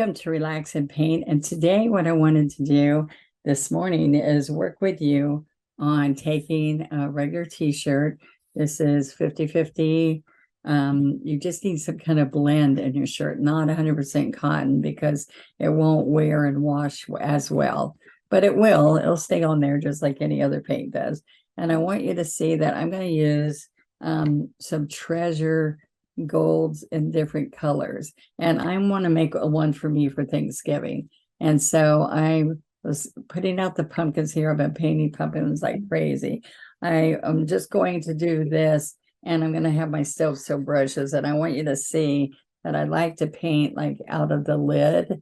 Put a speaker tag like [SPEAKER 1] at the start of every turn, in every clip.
[SPEAKER 1] Welcome to Relax and Paint. And today what I wanted to do this morning is work with you on taking a regular t-shirt. This is 50-50. You just need some kind of blend in your shirt, not 100% cotton, because it won't wear and wash as well. But it'll stay on there just like any other paint does. And I want you to see that I'm going to use some treasure golds in different colors, and I want to make one for me for Thanksgiving. And so I was putting out the pumpkins here. I've been painting pumpkins like crazy. I am just going to do this, and I'm going to have my Stilso brushes, and I want you to see that I like to paint like out of the lid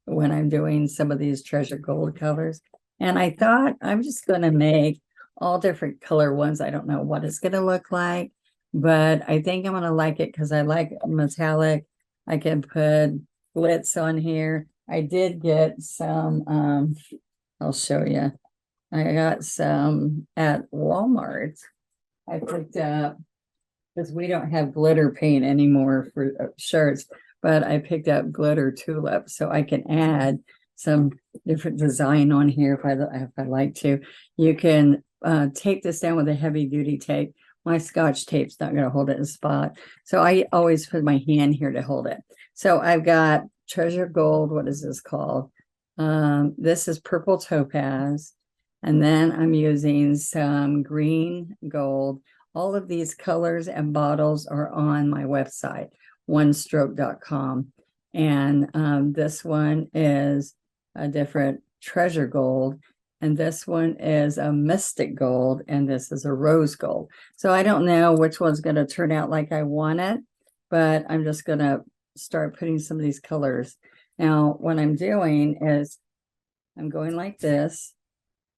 [SPEAKER 1] when I'm doing some of these treasure gold colors. And I thought I'm just going to make all different color ones. I don't know what it's going to look like, but I think I'm going to like it because I like metallic. I can put glitz on here. I did get some, I'll show you. I got some at Walmart. I picked up, because we don't have glitter paint anymore for shirts, but I picked up glitter tulip, so I can add some different design on here if I like to. You can tape this down with a heavy duty tape. My Scotch tape's not going to hold it in spot, so I always put my hand here to hold it. So I've got treasure gold. What is this called? This is purple topaz, and then I'm using some green gold. All of these colors and bottles are on my website, onestroke.com. And this one is a different treasure gold. And this one is a mystic gold, and this is a rose gold. So I don't know which one's going to turn out like I want it, but I'm just going to start putting some of these colors. Now, what I'm doing is I'm going like this,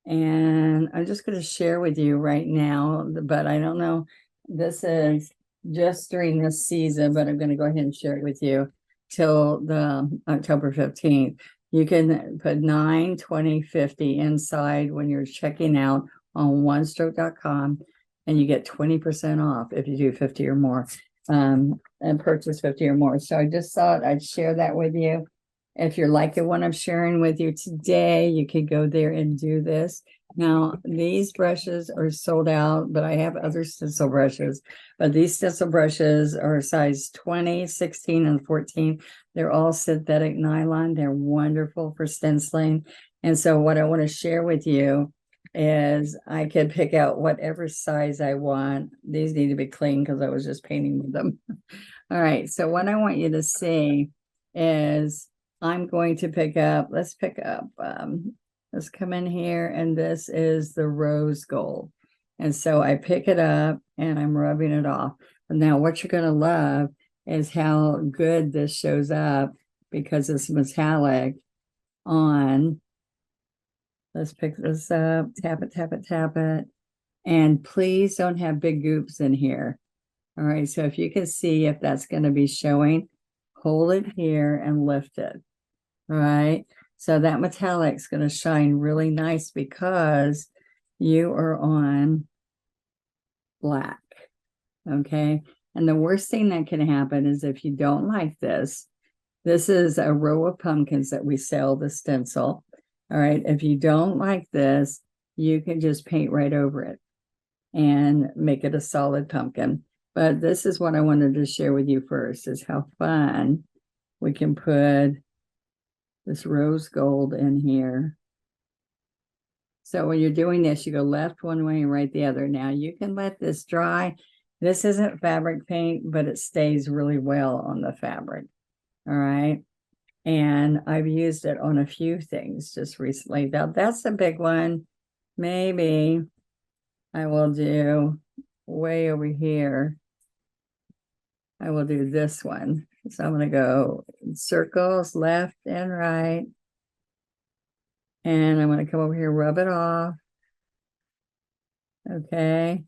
[SPEAKER 1] and I'm just going to share with you right now, but I don't know. This is just during this season, but I'm going to go ahead and share it with you till the October 15th. You can put 9, 20, 50 inside when you're checking out on onestroke.com, and you get 20% off if you do 50 or more, and purchase 50 or more. So I just thought I'd share that with you. If you're liking what I'm sharing with you today, you could go there and do this. Now, these brushes are sold out, but I have other stencil brushes. But these stencil brushes are size 20, 16, and 14. They're all synthetic nylon. They're wonderful for stenciling. And so what I want to share with you is I can pick out whatever size I want. These need to be clean because I was just painting with them. All right, so what I want you to see is I'm going to pick up, let's come in here, and this is the rose gold. And so I pick it up and I'm rubbing it off. But now what you're going to love is how good this shows up because it's metallic on. Let's pick this up, tap it, tap it, tap it. And please don't have big goops in here. All right, so if you can see if that's going to be showing, hold it here and lift it. All right, so that metallic's going to shine really nice because you are on black. Okay, and the worst thing that can happen is if you don't like this is a row of pumpkins that we sell, the stencil. All right, if you don't like this, you can just paint right over it and make it a solid pumpkin. But this is what I wanted to share with you first, is how fun we can put this rose gold in here. So when you're doing this, you go left one way and right the other. Now you can let this dry. This isn't fabric paint, but it stays really well on the fabric. All right. And I've used it on a few things just recently. Now that's a big one. Maybe I will do way over here. I will do this one. So I'm going to go circles left and right. And I'm going to come over here, rub it off. Okay.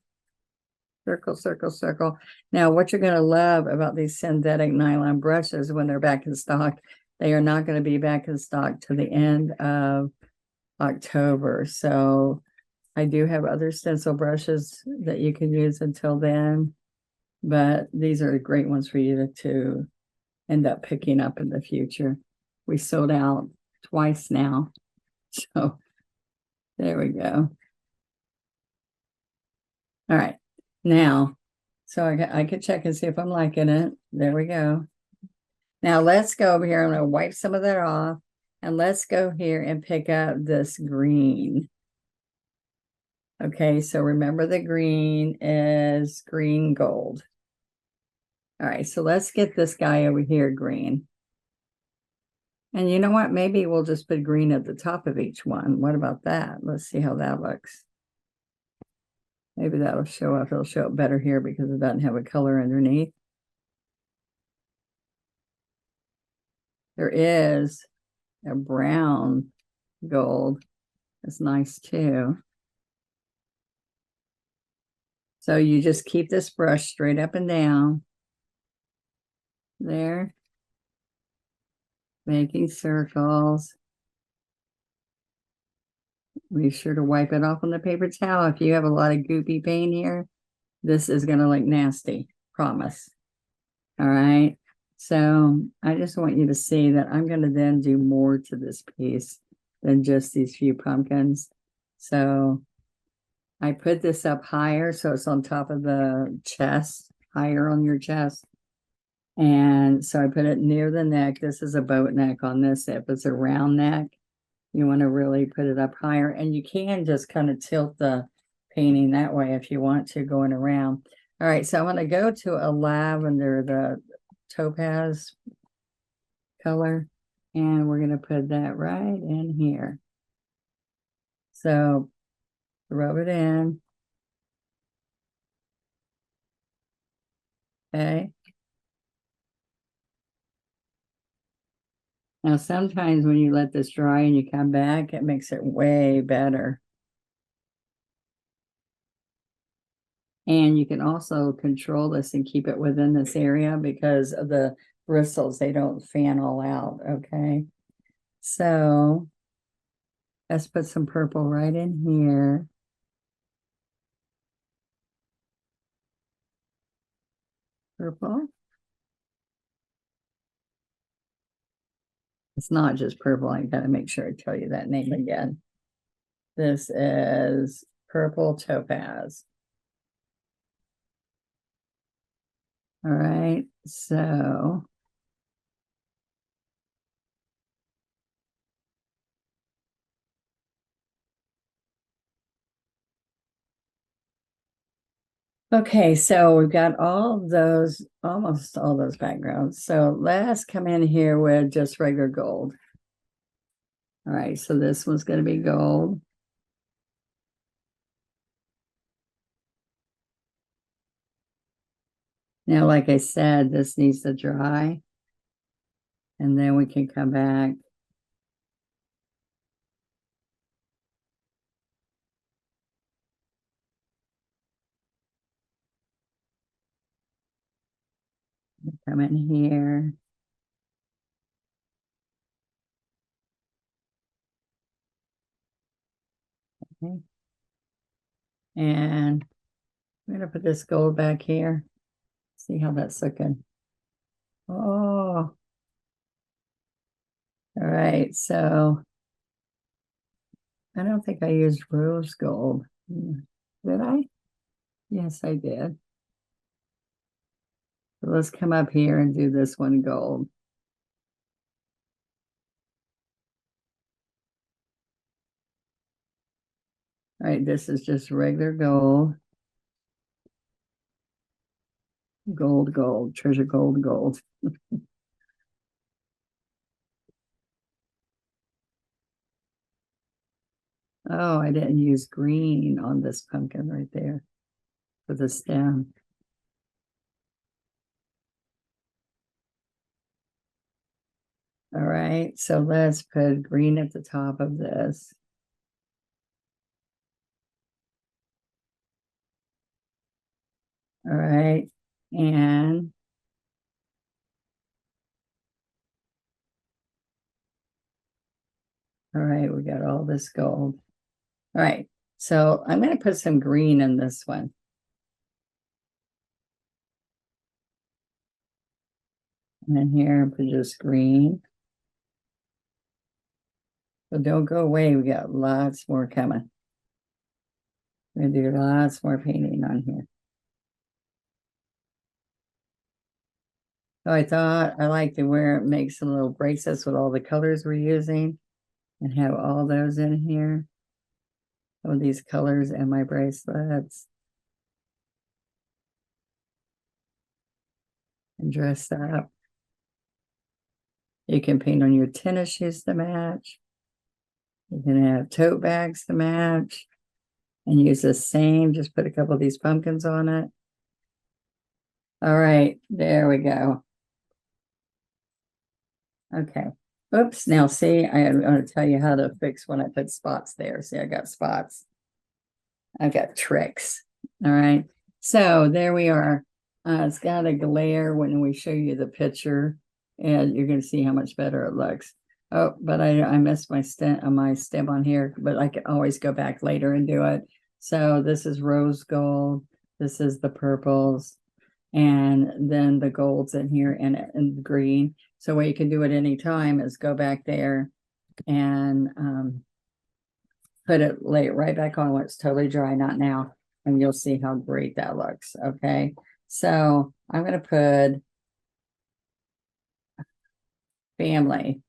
[SPEAKER 1] Circle, circle, circle. Now, what you're going to love about these synthetic nylon brushes when they're back in stock, they are not going to be back in stock to the end of October. So I do have other stencil brushes that you can use until then. But these are great ones for you to end up picking up in the future. we sold out twice now. So there we go. All right. Now, so I could check and see if I'm liking it. There we go. Now let's go over here. I'm going to wipe some of that off. And let's go here and pick up this green. Okay, so remember the green is green gold. All right, so let's get this guy over here green. And you know what? Maybe we'll just put green at the top of each one. What about that? Let's see how that looks. Maybe that'll show up. It'll show up better here because it doesn't have a color underneath. There is a brown gold. It's nice too. So you just keep this brush straight up and down. There. Making circles. Be sure to wipe it off on the paper towel. If you have a lot of goopy paint here, this is going to look nasty. Promise. All right. So I just want you to see that I'm going to then do more to this piece than just these few pumpkins. So I put this up higher so it's on top of the chest, higher on your chest. And so I put it near the neck. This is a boat neck on this. If it's a round neck, you want to really put it up higher. And you can just kind of tilt the painting that way if you want to going around. All right, so I'm going to go to a lavender, the topaz color, and we're going to put that right in here. So rub it in. Okay. Now, sometimes when you let this dry and you come back, it makes it way better. And you can also control this and keep it within this area because of the bristles. They don't fan all out, okay? So let's put some purple right in here. Purple. It's not just purple. I got to make sure I tell you that name again. This is purple topaz. All right, so okay, so we've got all those, almost all those backgrounds. So let's come in here with just regular gold. All right, so this one's going to be gold. Now, like I said, this needs to dry. And then we can come back. Come in here. Okay. And I'm going to put this gold back here. See how that's looking. Oh. All right, so I don't think I used rose gold. Did I? Yes, I did. So let's come up here and do this one gold. All right, this is just regular gold. Gold, gold, treasure gold, gold. Oh, I didn't use green on this pumpkin right there for the stem. All right, so let's put green at the top of this. All right, and all right, we got all this gold. All right, so I'm going to put some green in this one. And then here, put just green. So don't go away. We got lots more coming. We're gonna do lots more painting on here. So I thought I like to make some little bracelets with all the colors we're using and have all those in here. All these colors and my bracelets. And dress up. You can paint on your tennis shoes to match. You can have tote bags to match and use the same, just put a couple of these pumpkins on it. All right, there we go. Okay. Oops, now see, I'm going to tell you how to fix when I put spots there. See, I got spots. I've got tricks. All right. So there we are. It's got a glare when we show you the picture, and you're going to see how much better it looks. Oh, but I missed my stem on here, but I can always go back later and do it. So this is rose gold. This is the purples, and then the golds in here and the green. So what you can do at any time is go back there and lay it right back on when it's totally dry, not now, and you'll see how great that looks. Okay, so I'm going to put family.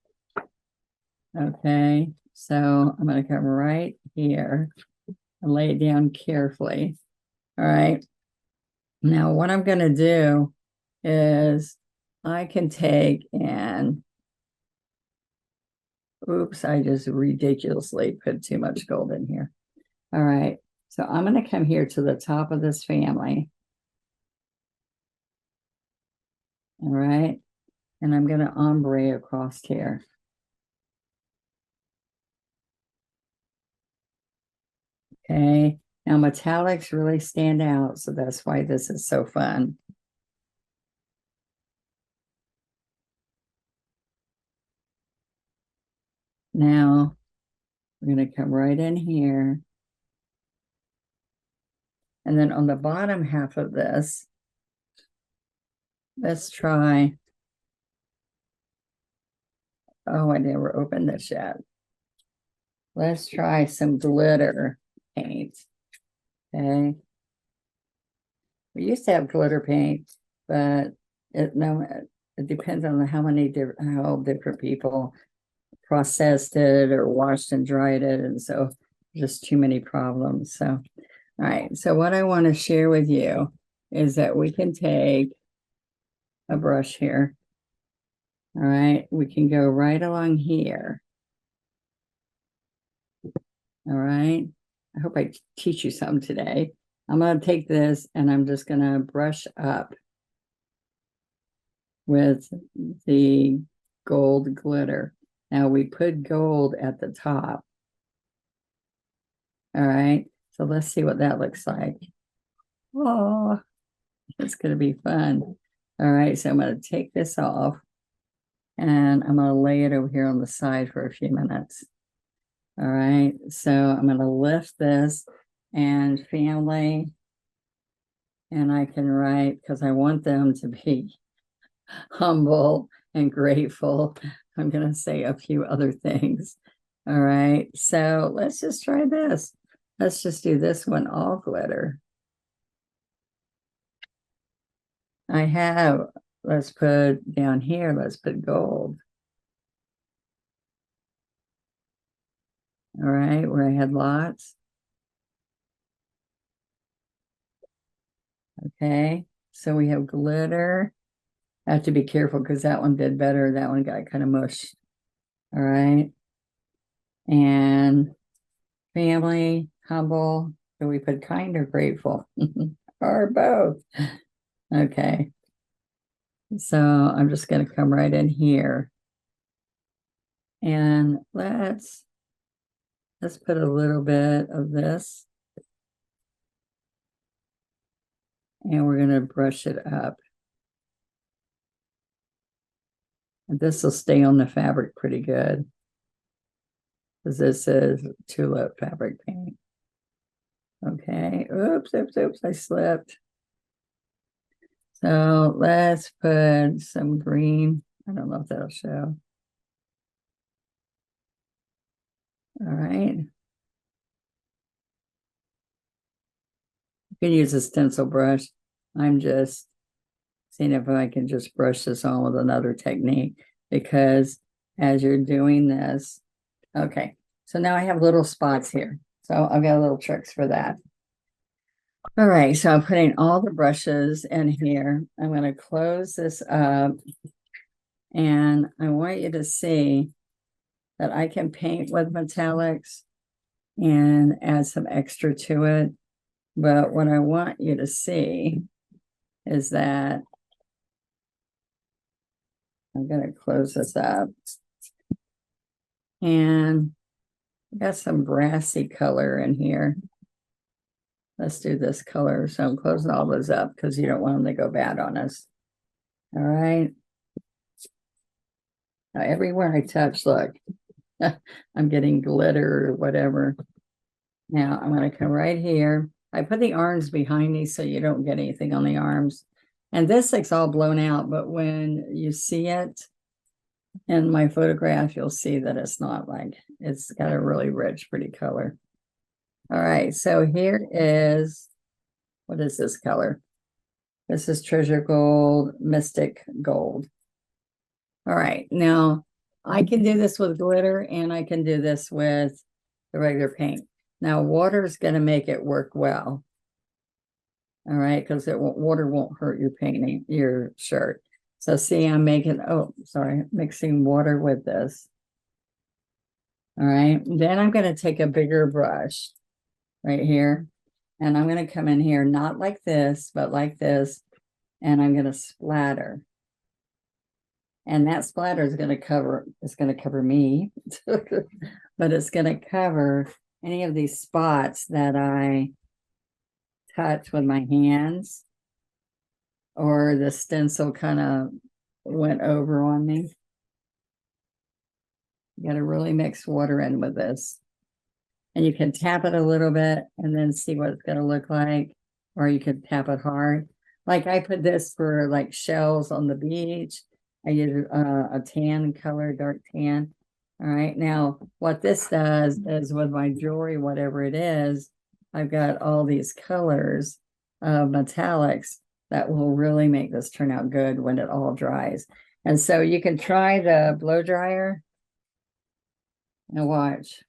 [SPEAKER 1] Okay, so I'm going to come right here and lay it down carefully. All right, now what I'm going to do is I can take and oops, I just ridiculously put too much gold in here. All right, so I'm going to come here to the top of this family. All right, and I'm going to ombre across here. Okay, now metallics really stand out, so that's why this is so fun. Now, we're going to come right in here. And then on the bottom half of this, let's try. Oh, I never opened this yet. Let's try some glitter paint. Okay. We used to have glitter paint, but it depends on how different people processed it or washed and dried it, and so just too many problems. So, all right. So what I want to share with you is that we can take a brush here. All right, we can go right along here. All right, I hope I teach you something today. I'm going to take this and I'm just going to brush up with the gold glitter. Now we put gold at the top. All right, so let's see what that looks like. Oh, it's going to be fun. All right, so I'm going to take this off and I'm going to lay it over here on the side for a few minutes. All right, so I'm going to lift this and family, and I can write, because I want them to be humble and grateful. I'm going to say a few other things. All right, so let's just try this. Let's just do this one all glitter. Let's put down here, let's put gold. All right, where I had lots. Okay, so we have glitter. I have to be careful because that one did better. That one got kind of mushed. All right. And family, humble. So we put kind or grateful or both. Okay. So I'm just going to come right in here. And let's put a little bit of this. And we're going to brush it up. And this will stay on the fabric pretty good, because this is tulip fabric paint. Okay. Oops, I slipped. So let's put some green. I don't know if that'll show. All right. You can use a stencil brush. I'm just seeing if I can just brush this on with another technique, because as you're doing this, okay, so now I have little spots here. So I've got little tricks for that. All right, so I'm putting all the brushes in here. I'm going to close this up, and I want you to see that I can paint with metallics and add some extra to it. But what I want you to see is that I'm going to close this up, and I got some brassy color in here. Let's do this color. So I'm closing all those up because you don't want them to go bad on us. All right. Now, everywhere I touch, look, I'm getting glitter or whatever. Now I'm going to come right here. I put the arms behind me so you don't get anything on the arms. And this looks all blown out, but when you see it in my photograph, you'll see that it's not like, it's got a really rich, pretty color. All right, so here is, what is this color? This is Treasure Gold, Mystic Gold. All right, now I can do this with glitter and I can do this with the regular paint. Now water is going to make it work well. All right, because water won't hurt your painting, your shirt. So see, I'm making, mixing water with this. All right, then I'm going to take a bigger brush right here, and I'm going to come in here, not like this, but like this, and I'm going to splatter. And that splatter is going to cover, it's going to cover me, but it's going to cover any of these spots that I touch with my hands, or the stencil kind of went over on me. You got to really mix water in with this. And you can tap it a little bit and then see what it's going to look like, or you could tap it hard. Like I put this for like shells on the beach. I use a tan color, dark tan. All right, now what this does is with my jewelry, whatever it is, I've got all these colors of metallics that will really make this turn out good when it all dries. And so you can try the blow dryer and watch.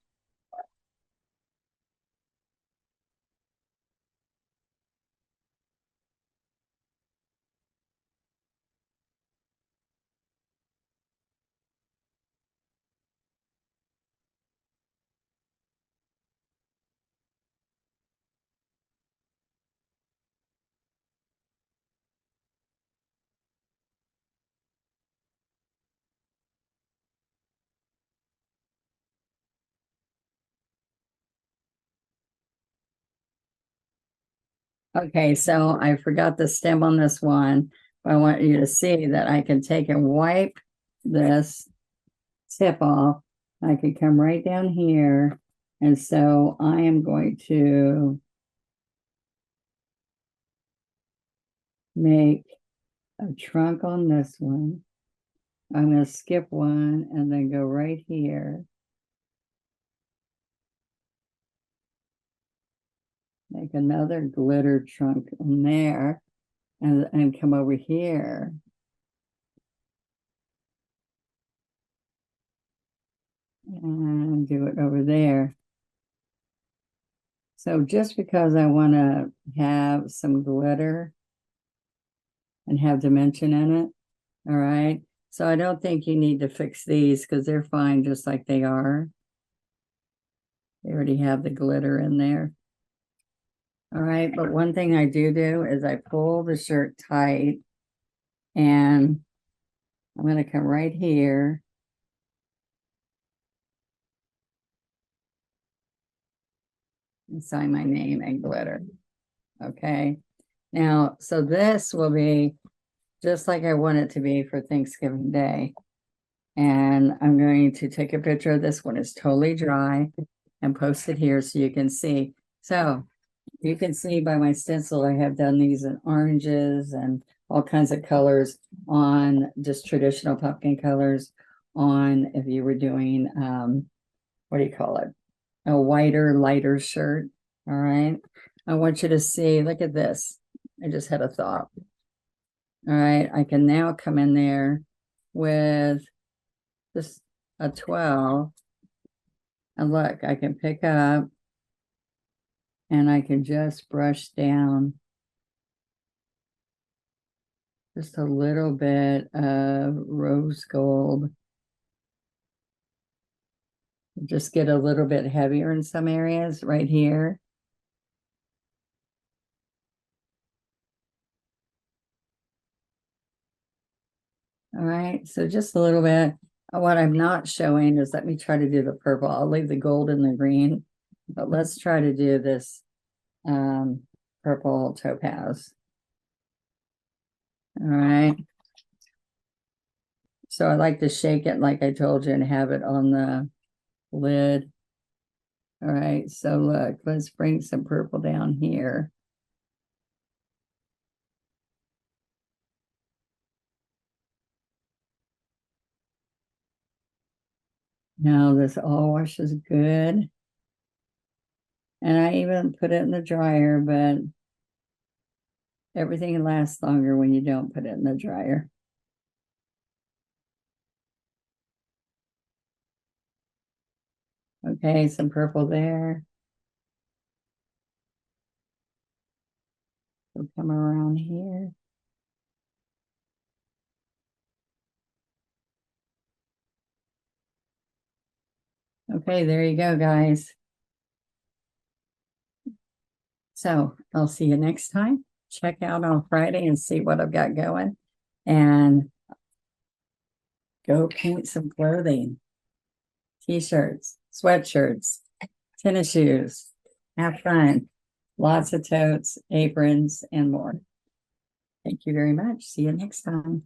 [SPEAKER 1] Okay, so I forgot the stem on this one, but I want you to see that I can take and wipe this tip off. I can come right down here. And so I am going to make a trunk on this one. I'm going to skip one and then go right here. Make another glitter trunk on there, and come over here. And do it over there. So just because I want to have some glitter and have dimension in it, all right? So I don't think you need to fix these because they're fine just like they are. They already have the glitter in there. All right, but one thing I do is I pull the shirt tight, and I'm going to come right here. And sign my name and glitter. Okay. Now, so this will be just like I want it to be for Thanksgiving Day. And I'm going to take a picture of this when it's totally dry and post it here so you can see. So you can see by my stencil, I have done these in oranges and all kinds of colors on just traditional pumpkin colors on, if you were doing what do you call it? A whiter, lighter shirt. All right. I want you to see, look at this. I just had a thought. All right. I can now come in there with this a 12. And look, I can pick up and I can just brush down just a little bit of rose gold. Just get a little bit heavier in some areas right here. All right, so just a little bit. What I'm not showing is, let me try to do the purple. I'll leave the gold and the green, but let's try to do this purple topaz. All right. So I like to shake it like I told you and have it on the lid. All right, so look, let's bring some purple down here. Now this all washes good. And I even put it in the dryer, but everything lasts longer when you don't put it in the dryer. Okay, some purple there. We'll come around here. Okay, there you go, guys. So I'll see you next time. Check out on Friday and see what I've got going. And go paint some clothing. T-shirts, sweatshirts, tennis shoes. Have fun. Lots of totes, aprons, and more. Thank you very much. See you next time.